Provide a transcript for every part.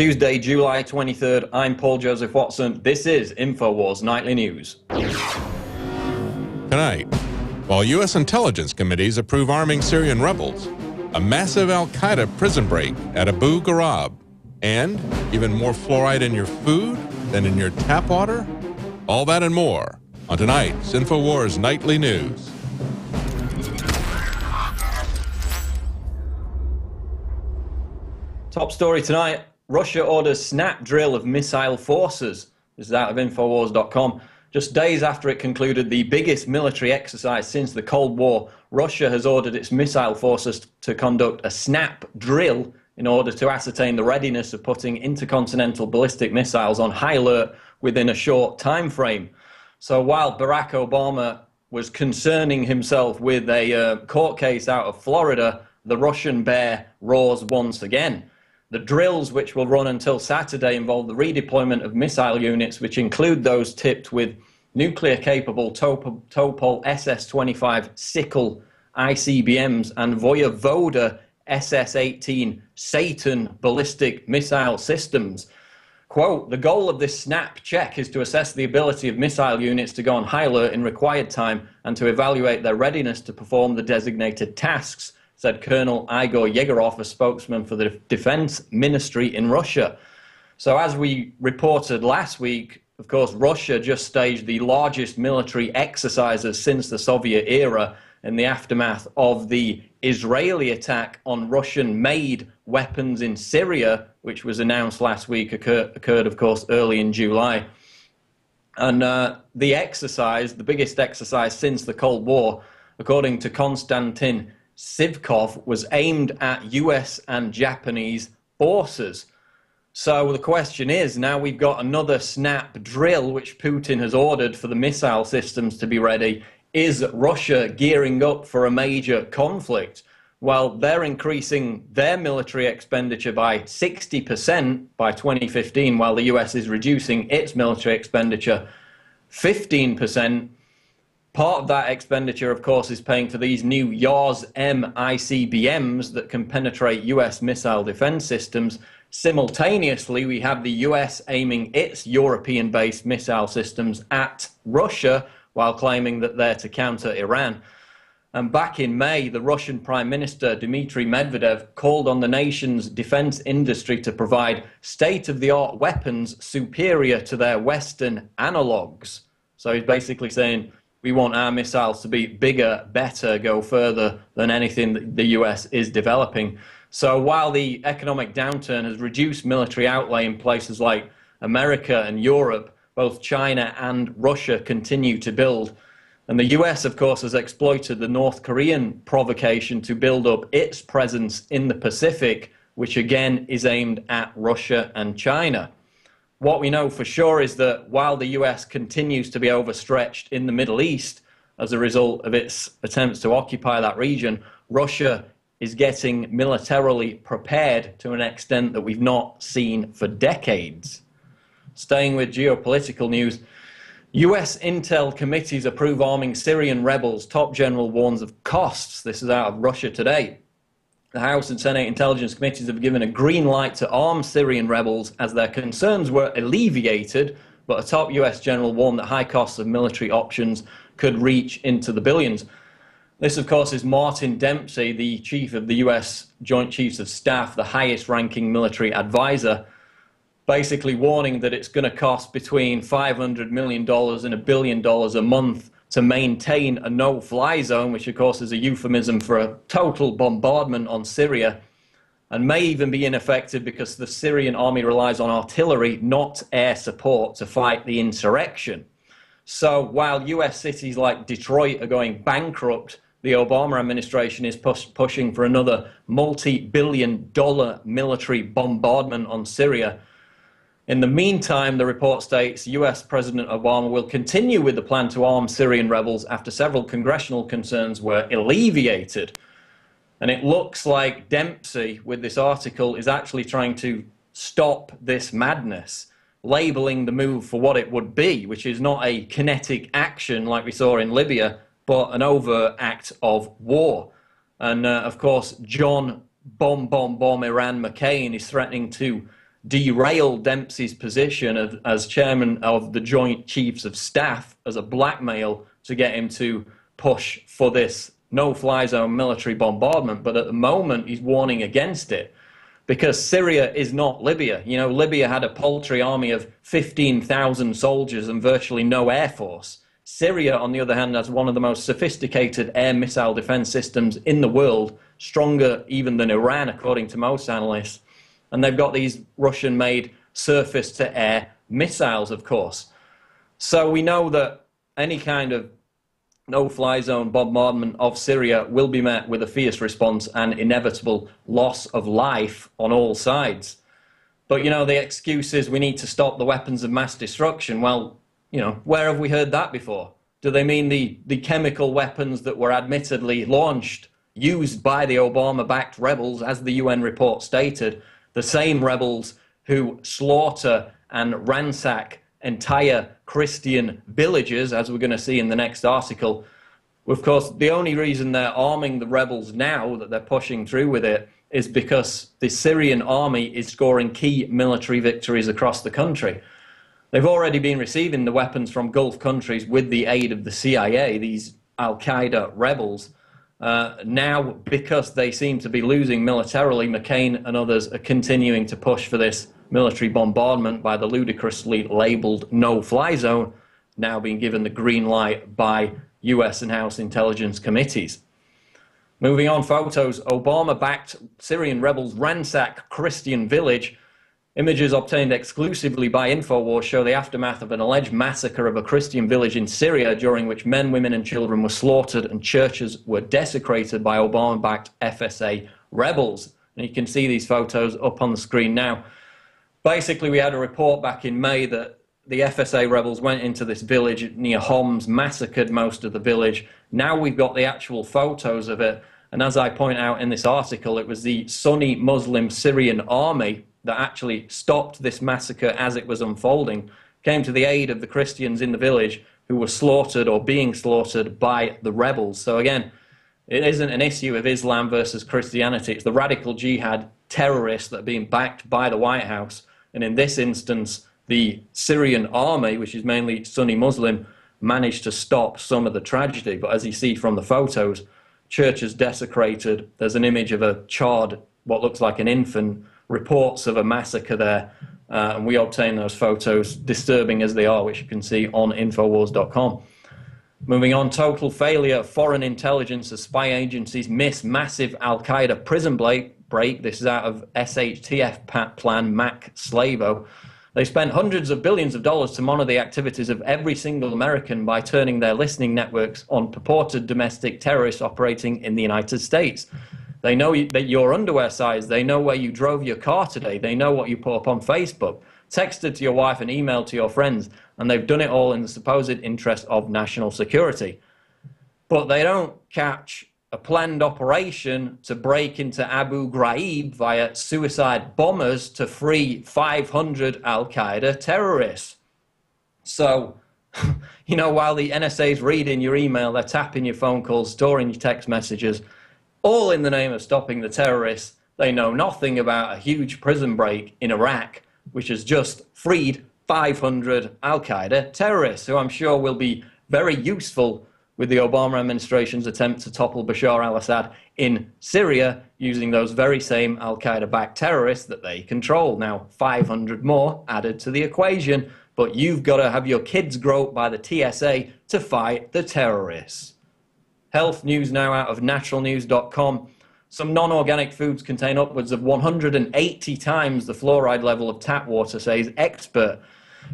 Tuesday, July 23rd, I'm Paul Joseph Watson. This is INFOWARS Nightly News. Tonight, while U.S. intelligence committees approve arming Syrian rebels, a massive al-Qaeda prison break at Abu Ghraib, and even more fluoride in your food than in your tap water? All that and more on tonight's INFOWARS Nightly News. Top story tonight, Russia orders snap drill of missile forces. This is out of Infowars.com. Just days after it concluded the biggest military exercise since the Cold War, Russia has ordered its missile forces to conduct a snap drill in order to ascertain the readiness of putting intercontinental ballistic missiles on high alert within a short time frame. So while Barack Obama was concerning himself with a court case out of Florida, the Russian bear roars once again. The drills, which will run until Saturday, involve the redeployment of missile units, which include those tipped with nuclear-capable Topol SS-25 Sickle ICBMs and Voyevoda SS-18 Satan ballistic missile systems. Quote, the goal of this snap check is to assess the ability of missile units to go on high alert in required time and to evaluate their readiness to perform the designated tasks, said Colonel Igor Yegorov, a spokesman for the Defense Ministry in Russia. So as we reported last week, of course, Russia just staged the largest military exercises since the Soviet era in the aftermath of the Israeli attack on Russian-made weapons in Syria, which was announced last week, occurred, of course, early in July. And the exercise, the biggest exercise since the Cold War, according to Konstantin Sivkov, was aimed at US and Japanese forces. So the question is, now we've got another snap drill which Putin has ordered for the missile systems to be ready. Is Russia gearing up for a major conflict? Well, they're increasing their military expenditure by 60% by 2015, while the US is reducing its military expenditure 15%. Part of that expenditure, of course, is paying for these new YARS-M ICBMs that can penetrate US missile defense systems. Simultaneously, we have the US aiming its European-based missile systems at Russia while claiming that they're to counter Iran. And back in May, the Russian Prime Minister, Dmitry Medvedev, called on the nation's defense industry to provide state-of-the-art weapons superior to their Western analogues. So he's basically saying, we want our missiles to be bigger, better, go further than anything that the US is developing. So while the economic downturn has reduced military outlay in places like America and Europe, both China and Russia continue to build. And the US, of course, has exploited the North Korean provocation to build up its presence in the Pacific, which again is aimed at Russia and China. What we know for sure is that while the US continues to be overstretched in the Middle East as a result of its attempts to occupy that region, Russia is getting militarily prepared to an extent that we've not seen for decades. Staying with geopolitical news, US intel committees approve arming Syrian rebels. Top general warns of costs. This is out of Russia Today. The House and Senate Intelligence Committees have given a green light to arm Syrian rebels as their concerns were alleviated, but a top US general warned that high costs of military options could reach into the billions. This, of course, is Martin Dempsey, the chief of the US Joint Chiefs of Staff, the highest-ranking military advisor, basically warning that it's going to cost between $500 million and $1 billion a month to maintain a no-fly zone, which of course is a euphemism for a total bombardment on Syria, and may even be ineffective because the Syrian army relies on artillery, not air support, to fight the insurrection. So while US cities like Detroit are going bankrupt, the Obama administration is pushing for another multi-billion-dollar military bombardment on Syria. In the meantime, the report states US President Obama will continue with the plan to arm Syrian rebels after several congressional concerns were alleviated. And it looks like Dempsey, with this article, is actually trying to stop this madness, labeling the move for what it would be, which is not a kinetic action like we saw in Libya, but an overt act of war. And of course, John Iran McCain is threatening to derail Dempsey's position as chairman of the Joint Chiefs of Staff as a blackmail to get him to push for this no-fly zone military bombardment. But at the moment, he's warning against it because Syria is not Libya. You know, Libya had a paltry army of 15,000 soldiers and virtually no air force. Syria, on the other hand, has one of the most sophisticated air missile defense systems in the world, stronger even than Iran, according to most analysts. And they've got these Russian-made surface-to-air missiles, of course. So we know that any kind of no-fly zone bombardment of Syria will be met with a fierce response and inevitable loss of life on all sides. But, you know, the excuse is we need to stop the weapons of mass destruction. Well, you know, where have we heard that before? Do they mean the chemical weapons that were admittedly launched, used by the Obama-backed rebels, as the UN report stated, the same rebels who slaughter and ransack entire Christian villages, as we're going to see in the next article? Of course, the only reason they're arming the rebels now, that they're pushing through with it, is because the Syrian army is scoring key military victories across the country. They've already been receiving the weapons from Gulf countries with the aid of the CIA, these al-Qaeda rebels. Now, because they seem to be losing militarily, McCain and others are continuing to push for this military bombardment by the ludicrously labeled no-fly zone, now being given the green light by US and House intelligence committees. Moving on, photos. Obama-backed Syrian rebels ransack Christian village. Images obtained exclusively by INFOWARS show the aftermath of an alleged massacre of a Christian village in Syria, during which men, women and children were slaughtered and churches were desecrated by Obama-backed FSA rebels. And you can see these photos up on the screen now. Basically, we had a report back in May that the FSA rebels went into this village near Homs, massacred most of the village. Now we've got the actual photos of it. And as I point out in this article, it was the Sunni Muslim Syrian army that actually stopped this massacre as it was unfolding, came to the aid of the Christians in the village who were slaughtered or being slaughtered by the rebels. So again, it isn't an issue of Islam versus Christianity. It's the radical jihad terrorists that are being backed by the White House. And in this instance, the Syrian army, which is mainly Sunni Muslim, managed to stop some of the tragedy. But as you see from the photos, churches desecrated. There's an image of a charred, what looks like an infant, reports of a massacre there, and we obtained those photos, disturbing as they are, which you can see on Infowars.com. Moving on, total failure of foreign intelligence as spy agencies miss massive al-Qaeda prison break. This is out of SHTF plan Mac Slavo. They spent hundreds of billions of dollars to monitor the activities of every single American by turning their listening networks on purported domestic terrorists operating in the United States. They know that your underwear size. They know where you drove your car today. They know what you put up on Facebook, texted to your wife and emailed to your friends. And they've done it all in the supposed interest of national security. But they don't catch a planned operation to break into Abu Ghraib via suicide bombers to free 500 al-Qaeda terrorists. So, you know, while the NSA is reading your email, they're tapping your phone calls, storing your text messages, all in the name of stopping the terrorists. They know nothing about a huge prison break in Iraq, which has just freed 500 al-Qaeda terrorists, who I'm sure will be very useful with the Obama administration's attempt to topple Bashar al-Assad in Syria, using those very same al-Qaeda-backed terrorists that they control. Now, 500 more added to the equation, but you've got to have your kids groped by the TSA to fight the terrorists. Health news now out of naturalnews.com. Some non-organic foods contain upwards of 180 times the fluoride level of tap water, says expert.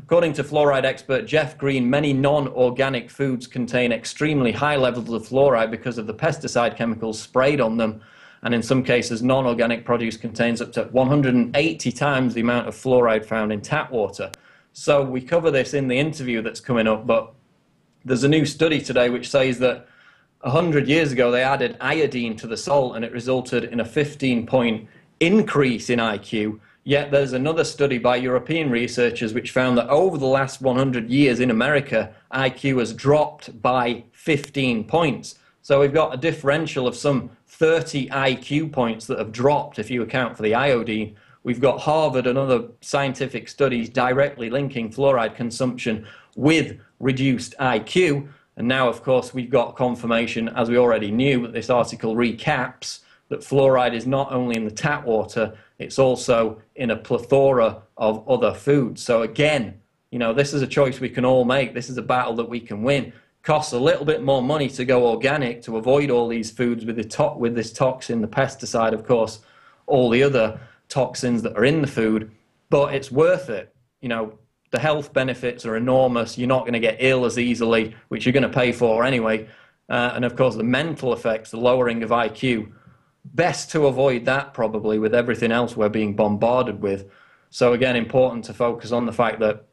According to fluoride expert Jeff Green, many non-organic foods contain extremely high levels of fluoride because of the pesticide chemicals sprayed on them. And in some cases, non-organic produce contains up to 180 times the amount of fluoride found in tap water. So we cover this in the interview that's coming up, but there's a new study today which says that 100 years ago, they added iodine to the salt and it resulted in a 15-point increase in IQ. Yet there's another study by European researchers which found that over the last 100 years in America, IQ has dropped by 15 points. So we've got a differential of some 30 IQ points that have dropped if you account for the iodine, We've got Harvard and other scientific studies directly linking fluoride consumption with reduced IQ. And now, of course, we've got confirmation, as we already knew, that this article recaps, that fluoride is not only in the tap water, it's also in a plethora of other foods. So again, you know, this is a choice we can all make. This is a battle that we can win. Costs a little bit more money to go organic, to avoid all these foods with this toxin, the pesticide, of course, all the other toxins that are in the food, but it's worth it. You know, the health benefits are enormous. You're not going to get ill as easily, which you're going to pay for anyway. And of course, the mental effects, the lowering of IQ, best to avoid that probably with everything else we're being bombarded with. So again, important to focus on the fact that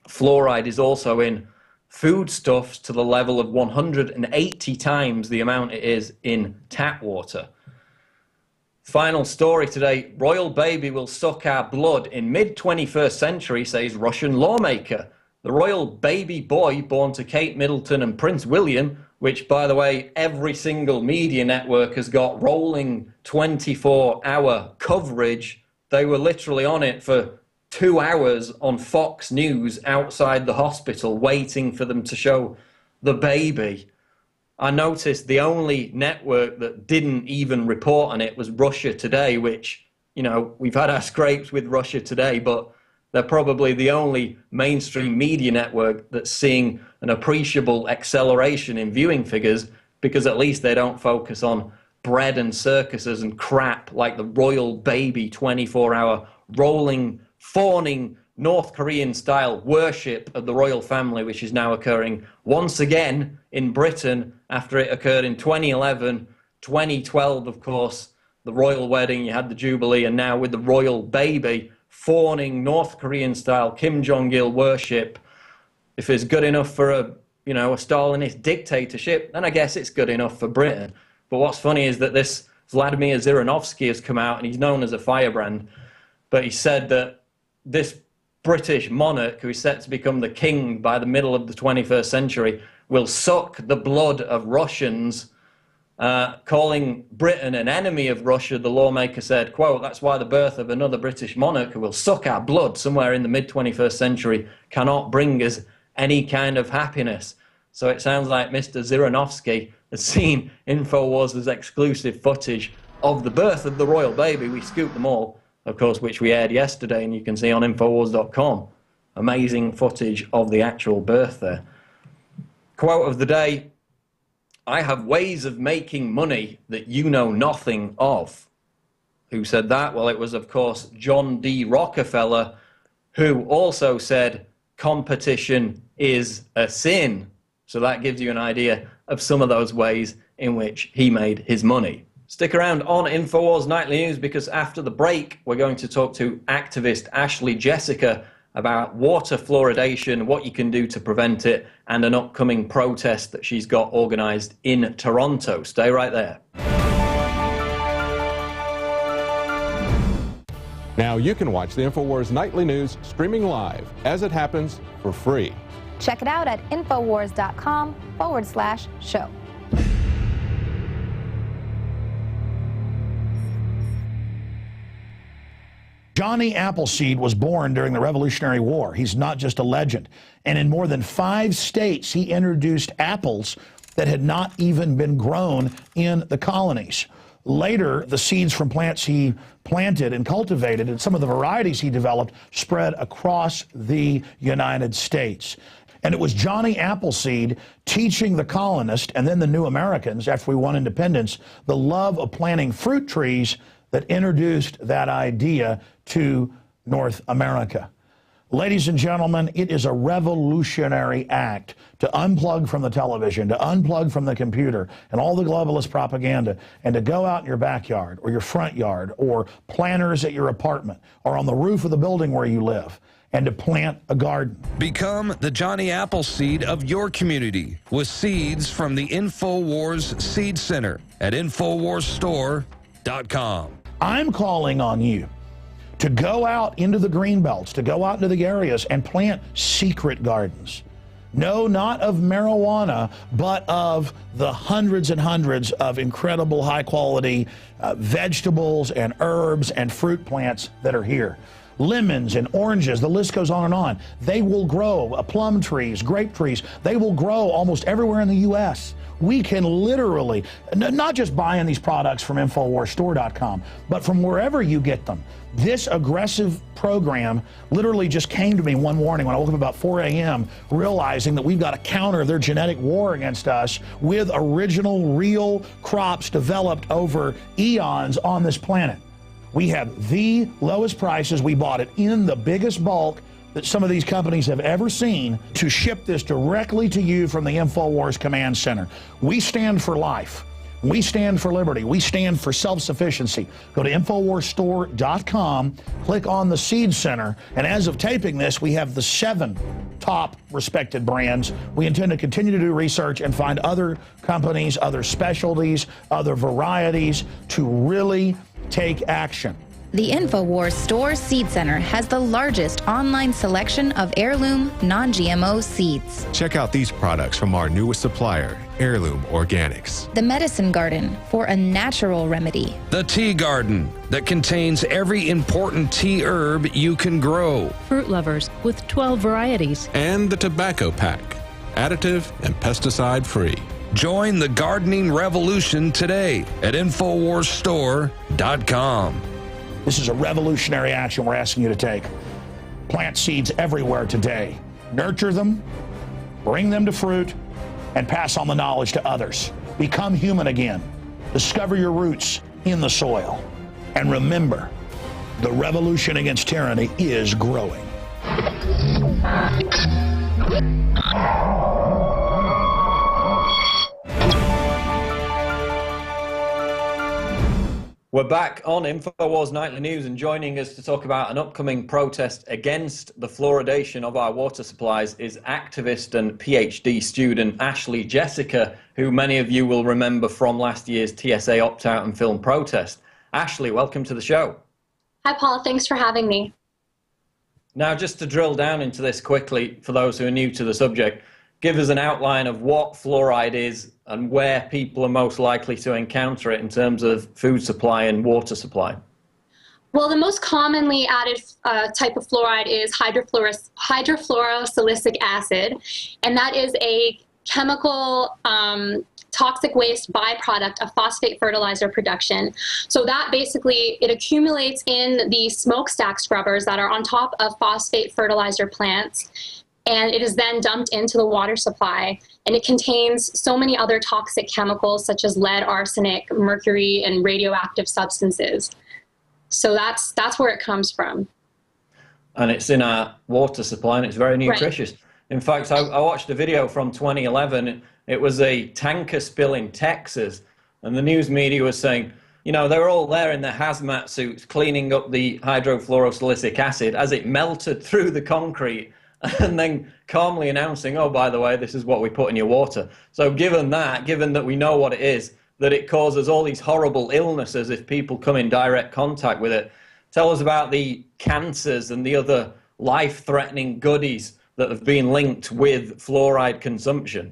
fluoride is also in foodstuffs to the level of 180 times the amount it is in tap water. Final story today, royal baby will suck our blood in mid-21st century, says Russian lawmaker. The royal baby boy born to Kate Middleton and Prince William, which, by the way, every single media network has got rolling 24-hour coverage. They were literally on it for 2 hours on Fox News outside the hospital waiting for them to show the baby. I noticed the only network that didn't even report on it was Russia Today, which, you know, we've had our scrapes with Russia Today, but they're probably the only mainstream media network that's seeing an appreciable acceleration in viewing figures, because at least they don't focus on bread and circuses and crap like the royal baby 24-hour rolling, fawning North Korean style worship of the royal family, which is now occurring once again in Britain after it occurred in 2011, 2012, of course, the royal wedding, you had the Jubilee, and now with the royal baby, fawning North Korean style Kim Jong-il worship. If it's good enough for a Stalinist dictatorship, then I guess it's good enough for Britain. But what's funny is that this Vladimir Zhirinovsky has come out, and he's known as a firebrand, but he said that this British monarch, who is set to become the king by the middle of the 21st century, will suck the blood of Russians, calling Britain an enemy of Russia. The lawmaker said, quote, "That's why the birth of another British monarch who will suck our blood somewhere in the mid-21st century cannot bring us any kind of happiness." So it sounds like Mr. Zhirinovsky has seen INFOWARS' exclusive footage of the birth of the royal baby. We scooped them all, of course, which we aired yesterday, and you can see on INFOWARS.com. Amazing footage of the actual birth there. Quote of the day, "I have ways of making money that you know nothing of." Who said that? Well, it was, of course, John D. Rockefeller, who also said competition is a sin. So that gives you an idea of some of those ways in which he made his money. Stick around on INFOWARS Nightly News, because after the break, we're going to talk to activist Ashley Jessica about water fluoridation, what you can do to prevent it, and an upcoming protest that she's got organised in Toronto. Stay right there. Now you can watch the INFOWARS Nightly News streaming live as it happens for free. Check it out at infowars.com/show. Johnny Appleseed was born during the Revolutionary War. He's not just a legend. And in more than 5 states, he introduced apples that had not even been grown in the colonies. Later, the seeds from plants he planted and cultivated and some of the varieties he developed spread across the United States. And it was Johnny Appleseed teaching the colonists and then the new Americans, after we won independence, the love of planting fruit trees that introduced that idea to North America. Ladies and gentlemen, it is a revolutionary act to unplug from the television, to unplug from the computer and all the globalist propaganda, and to go out in your backyard or your front yard or planters at your apartment or on the roof of the building where you live, and to plant a garden. Become the Johnny Appleseed of your community with seeds from the INFOWARS Seed Center at INFOWARSstore.com. I'm calling on you to go out into the green belts, to go out into the areas and plant secret gardens. No, not of marijuana, but of the hundreds and hundreds of incredible high-quality vegetables and herbs and fruit plants that are here. Lemons and oranges, the list goes on and on. They will grow, plum trees, grape trees, they will grow almost everywhere in the U.S. We can literally, not just buying these products from InfoWarsStore.com, but from wherever you get them. This aggressive program literally just came to me one morning when I woke up about 4 a.m. realizing that we've got to counter their genetic war against us with original, real crops developed over eons on this planet. We have the lowest prices. We bought it in the biggest bulk that some of these companies have ever seen to ship this directly to you from the InfoWars Command Center. We stand for life. We stand for liberty. We stand for self-sufficiency. Go to InfoWarsStore.com, click on the Seed Center, and as of taping this, we have the 7 top respected brands. We intend to continue to do research and find other companies, other specialties, other varieties to really take action. The InfoWars Store Seed Center has the largest online selection of heirloom, non-GMO seeds. Check out these products from our newest supplier, Heirloom Organics. The Medicine Garden for a natural remedy. The Tea Garden that contains every important tea herb you can grow. Fruit Lovers with 12 varieties. And the Tobacco Pack, additive and pesticide free. Join the gardening revolution today at InfoWarsStore.com. This is a revolutionary action we're asking you to take. Plant seeds everywhere today. Nurture them, bring them to fruit, and pass on the knowledge to others. Become human again. Discover your roots in the soil. And remember, the revolution against tyranny is growing. We're back on InfoWars Nightly News, and joining us to talk about an upcoming protest against the fluoridation of our water supplies is activist and PhD student Ashley Jessica, who many of you will remember from last year's TSA opt-out and film protest. Ashley, welcome to the show. Hi, Paul. Thanks for having me. Now, just to drill down into this quickly, for those who are new to the subject, give us an outline of what fluoride is and where people are most likely to encounter it in terms of food supply and water supply. Well, the most commonly added type of fluoride is hydrofluorosilicic acid, and that is a chemical toxic waste byproduct of phosphate fertilizer production. So that basically, it accumulates in the smokestack scrubbers that are on top of phosphate fertilizer plants, and it is then dumped into the water supply. And it contains so many other toxic chemicals such as lead, arsenic, mercury, and radioactive substances. So that's where it comes from. And it's in our water supply, and it's very nutritious. Right. In fact, I watched a video from 2011. It was a tanker spill in Texas, and the news media was saying, you know, they were all there in their hazmat suits cleaning up the hydrofluorosilicic acid as it melted through the concrete, and then calmly announcing, oh, by the way, this is what we put in your water. So given that we know what it is, that it causes all these horrible illnesses if people come in direct contact with it, tell us about the cancers and the other life-threatening goodies that have been linked with fluoride consumption.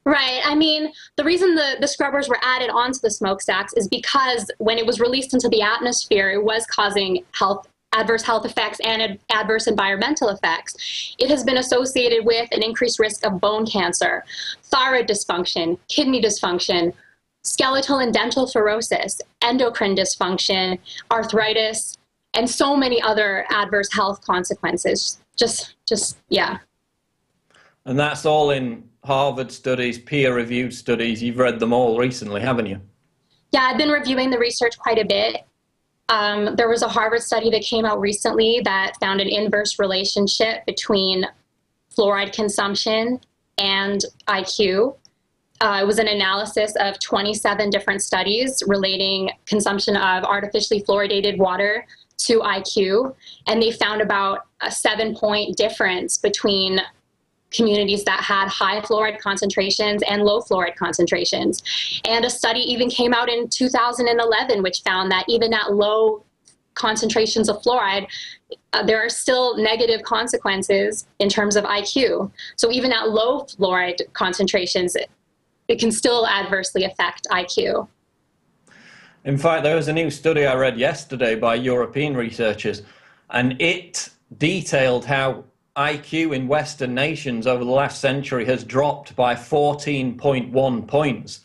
Right. I mean, the reason the scrubbers were added onto the smokestacks is because when it was released into the atmosphere, it was causing adverse health effects and adverse environmental effects. It has been associated with an increased risk of bone cancer, thyroid dysfunction, kidney dysfunction, skeletal and dental fluorosis, endocrine dysfunction, arthritis, and so many other adverse health consequences. Yeah. And that's all in Harvard studies, peer-reviewed studies. You've read them all recently, haven't you? Yeah, I've been reviewing the research quite a bit. There was a Harvard study that came out recently that found an inverse relationship between fluoride consumption and IQ. It was an analysis of 27 different studies relating consumption of artificially fluoridated water to IQ, and they found about a 7-point difference between communities that had high fluoride concentrations and low fluoride concentrations. And a study even came out in 2011 which found that even at low concentrations of fluoride, there are still negative consequences in terms of IQ. So even at low fluoride concentrations, it can still adversely affect IQ. In fact, there was a new study I read yesterday by European researchers, and it detailed how IQ in Western nations over the last century has dropped by 14.1 points.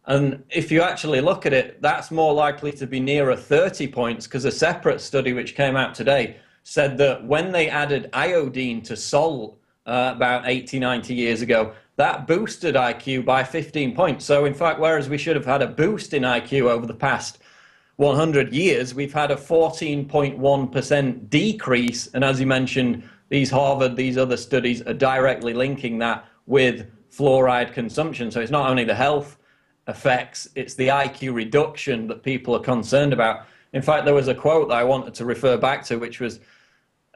And if you actually look at it, that's more likely to be nearer 30 points, because a separate study which came out today said that when they added iodine to salt about 80, 90 years ago, that boosted IQ by 15 points. So in fact, whereas we should have had a boost in IQ over the past 100 years, we've had a 14.1% decrease. And as you mentioned, these Harvard, these other studies are directly linking that with fluoride consumption. So it's not only the health effects, it's the IQ reduction that people are concerned about. In fact, there was a quote that I wanted to refer back to, which was,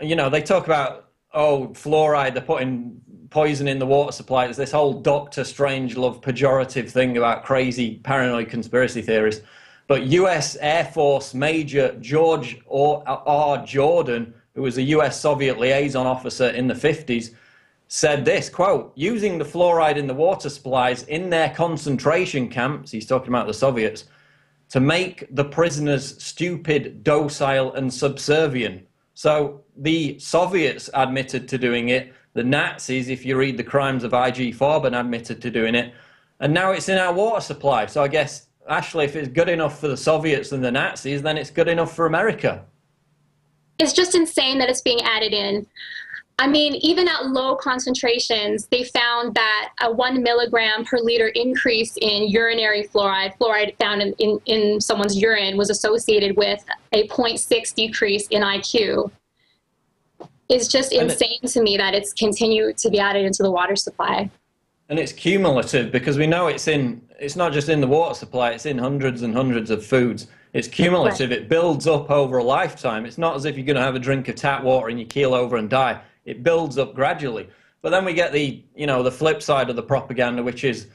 you know, they talk about, oh, fluoride, they're putting poison in the water supply. There's this whole Dr. Strangelove pejorative thing about crazy paranoid conspiracy theories. But US Air Force Major George R. Jordan, who was a US Soviet liaison officer in the 50s, said this, quote, using the fluoride in the water supplies in their concentration camps, he's talking about the Soviets, to make the prisoners stupid, docile, and subservient. So the Soviets admitted to doing it. The Nazis, if you read the crimes of I.G. Farben, admitted to doing it. And now it's in our water supply. So I guess, Ashley, if it's good enough for the Soviets and the Nazis, then it's good enough for America. It's just insane that it's being added in. I mean, even at low concentrations, they found that a 1 milligram per liter increase in urinary fluoride found in someone's urine was associated with a 0.6 decrease in IQ. It's just insane to me that it's continued to be added into the water supply. And it's cumulative, because we know it's not just in the water supply, it's in hundreds and hundreds of foods. It's cumulative. Right. It builds up over a lifetime. It's not as if you're going to have a drink of tap water and you keel over and die. It builds up gradually. But then we get the flip side of the propaganda, which is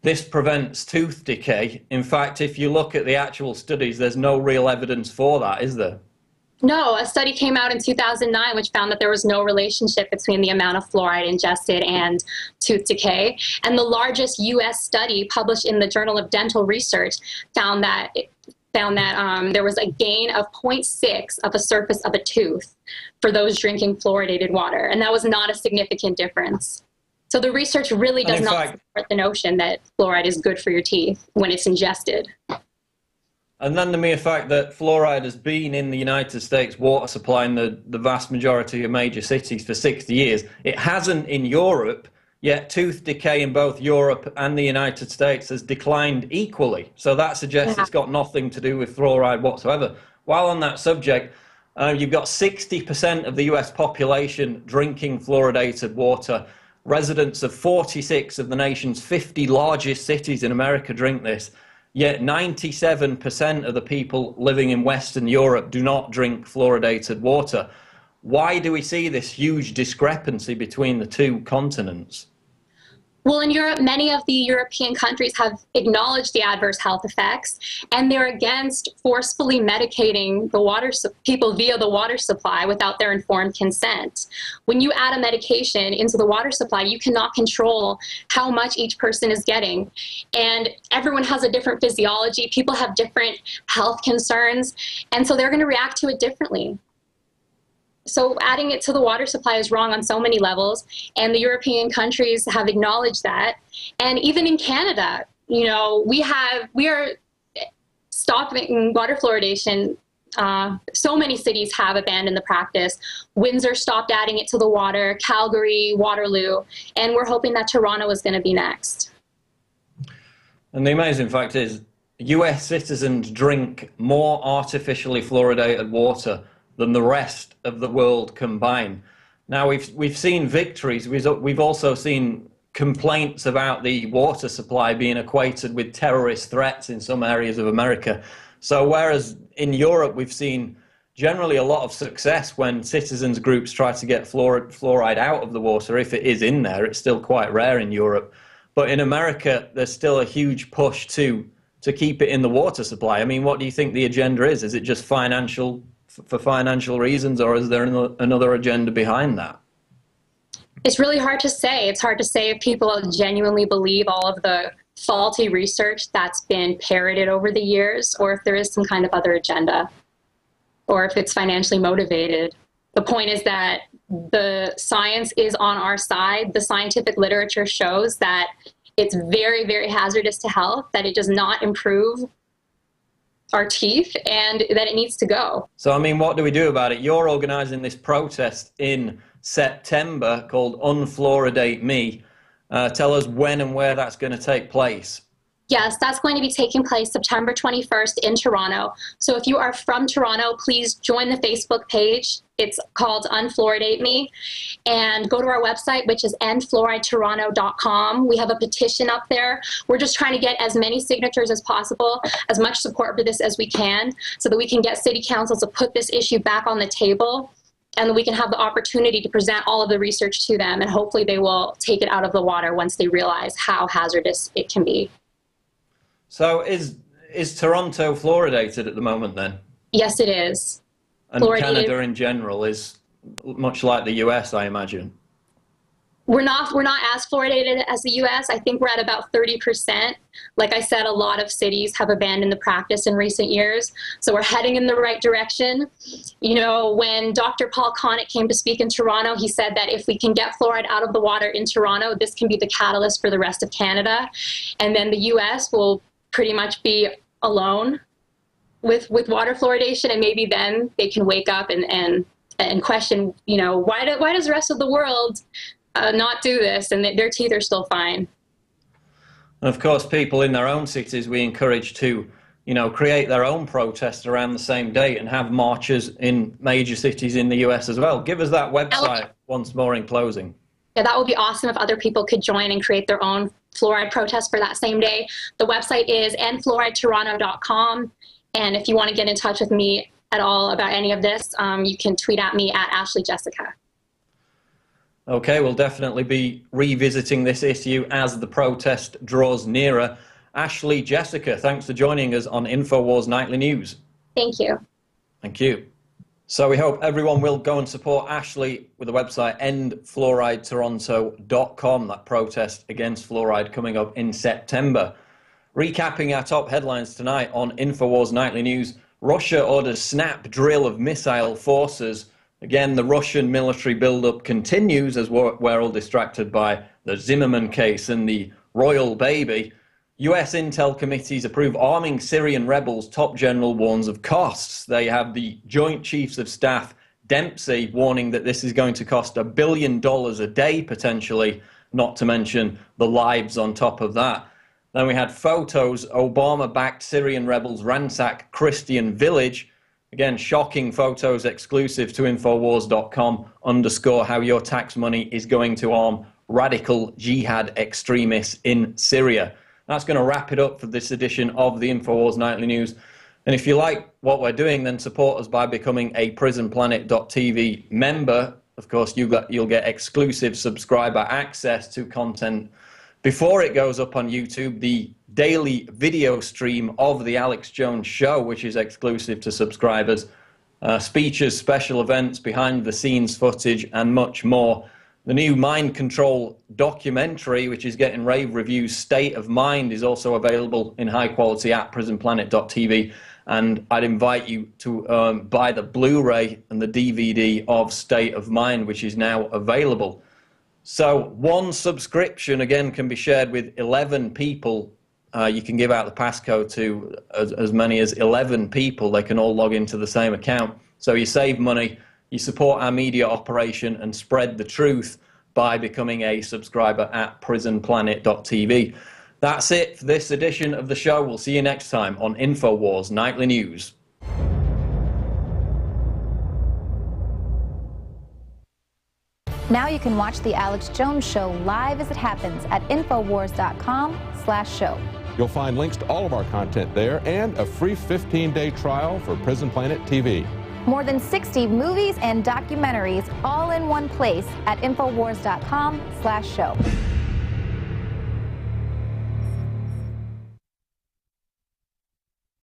this prevents tooth decay. In fact, if you look at the actual studies, there's no real evidence for that, is there? No, a study came out in 2009 which found that there was no relationship between the amount of fluoride ingested and tooth decay. And the largest U.S. study published in the Journal of Dental Research found that there was a gain of 0.6 of the surface of a tooth for those drinking fluoridated water. And that was not a significant difference. So the research really does not support the notion that fluoride is good for your teeth when it's ingested. And then the mere fact that fluoride has been in the United States water supply in the vast majority of major cities for 60 years. It hasn't in Europe, yet tooth decay in both Europe and the United States has declined equally. So that suggests it's got nothing to do with fluoride whatsoever. While on that subject, you've got 60% of the US population drinking fluoridated water. Residents of 46 of the nation's 50 largest cities in America drink this. Yet 97% of the people living in Western Europe do not drink fluoridated water. Why do we see this huge discrepancy between the two continents? Well, in Europe, many of the European countries have acknowledged the adverse health effects, and they're against forcefully medicating people via the water supply without their informed consent. When you add a medication into the water supply, you cannot control how much each person is getting. And everyone has a different physiology. People have different health concerns, and so they're going to react to it differently. So adding it to the water supply is wrong on so many levels, and the European countries have acknowledged that. And even in Canada, we are stopping water fluoridation. So many cities have abandoned the practice. Windsor stopped adding it to the water, Calgary, Waterloo, and we're hoping that Toronto is going to be next. And the amazing fact is, US citizens drink more artificially fluoridated water than the rest of the world combined. Now, we've seen victories. We've also seen complaints about the water supply being equated with terrorist threats in some areas of America. So whereas in Europe we've seen generally a lot of success when citizens groups try to get fluoride out of the water, if it is in there, it's still quite rare in Europe. But in America, there's still a huge push to keep it in the water supply. I mean, what do you think the agenda is? Is it just financial for financial reasons, or is there another agenda behind that? It's really hard to say. It's hard to say if people genuinely believe all of the faulty research that's been parroted over the years, or if there is some kind of other agenda, or if it's financially motivated. The point is that the science is on our side. The scientific literature shows that it's very, very hazardous to health, that it does not improve our teeth, and that it needs to go. So, I mean, what do we do about it? You're organizing this protest in September called Unfluoridate Me. Tell us when and where that's going to take place. Yes, that's going to be taking place September 21st in Toronto. So if you are from Toronto, please join the Facebook page. It's called Unfluoridate Me. And go to our website, which is endfluoridetoronto.com. We have a petition up there. We're just trying to get as many signatures as possible, as much support for this as we can, so that we can get city councils to put this issue back on the table, and that we can have the opportunity to present all of the research to them, and hopefully they will take it out of the water once they realize how hazardous it can be. So is Toronto fluoridated at the moment then? Yes, it is. And Canada in general is much like the US, I imagine. We're not as fluoridated as the US. I think we're at about 30%. Like I said, a lot of cities have abandoned the practice in recent years. So we're heading in the right direction. You know, when Dr. Paul Connick came to speak in Toronto, he said that if we can get fluoride out of the water in Toronto, this can be the catalyst for the rest of Canada. And then the US will pretty much be alone with water fluoridation, and maybe then they can wake up and question, you know, why does the rest of the world not do this, and their teeth are still fine. And of course, people in their own cities, we encourage to, you know, create their own protests around the same date and have marches in major cities in the US as well. Give us that website once more in closing. Yeah, that would be awesome if other people could join and create their own fluoride protest for that same day. The website is endfluoridetoronto.com. And if you want to get in touch with me at all about any of this, you can tweet at me at Ashley Jessica. Okay, we'll definitely be revisiting this issue as the protest draws nearer. Ashley Jessica, thanks for joining us on InfoWars Nightly News. Thank you. Thank you. So we hope everyone will go and support Ashley with the website endfluoridetoronto.com, that protest against fluoride coming up in September. Recapping our top headlines tonight on InfoWars Nightly News, Russia orders snap drill of missile forces. Again, the Russian military buildup continues as we're all distracted by the Zimmerman case and the royal baby. US intel committees approve arming Syrian rebels. Top general warns of costs. They have the Joint Chiefs of Staff, Dempsey, warning that this is going to cost $1 billion a day, potentially, not to mention the lives on top of that. Then we had photos. Obama-backed Syrian rebels ransack Christian village. Again, shocking photos exclusive to Infowars.com underscore how your tax money is going to arm radical jihad extremists in Syria. That's going to wrap it up for this edition of the InfoWars Nightly News. And if you like what we're doing, then support us by becoming a PrisonPlanet.tv member. Of course, you'll get exclusive subscriber access to content before it goes up on YouTube, the daily video stream of the Alex Jones Show, which is exclusive to subscribers, speeches, special events, behind-the-scenes footage, and much more. The new mind control documentary, which is getting rave reviews, State of Mind, is also available in high quality at prisonplanet.tv. And I'd invite you to buy the Blu-ray and the DVD of State of Mind, which is now available. So one subscription, again, can be shared with 11 people. You can give out the passcode to as many as 11 people. They can all log into the same account. So you save money, you support our media operation, and spread the truth by becoming a subscriber at prisonplanet.tv. That's it for this edition of the show. We'll see you next time on InfoWars Nightly News. Now you can watch The Alex Jones Show live as it happens at Infowars.com/show. You'll find links to all of our content there and a free 15-day trial for Prison Planet TV. More than 60 movies and documentaries all in one place at Infowars.com/show.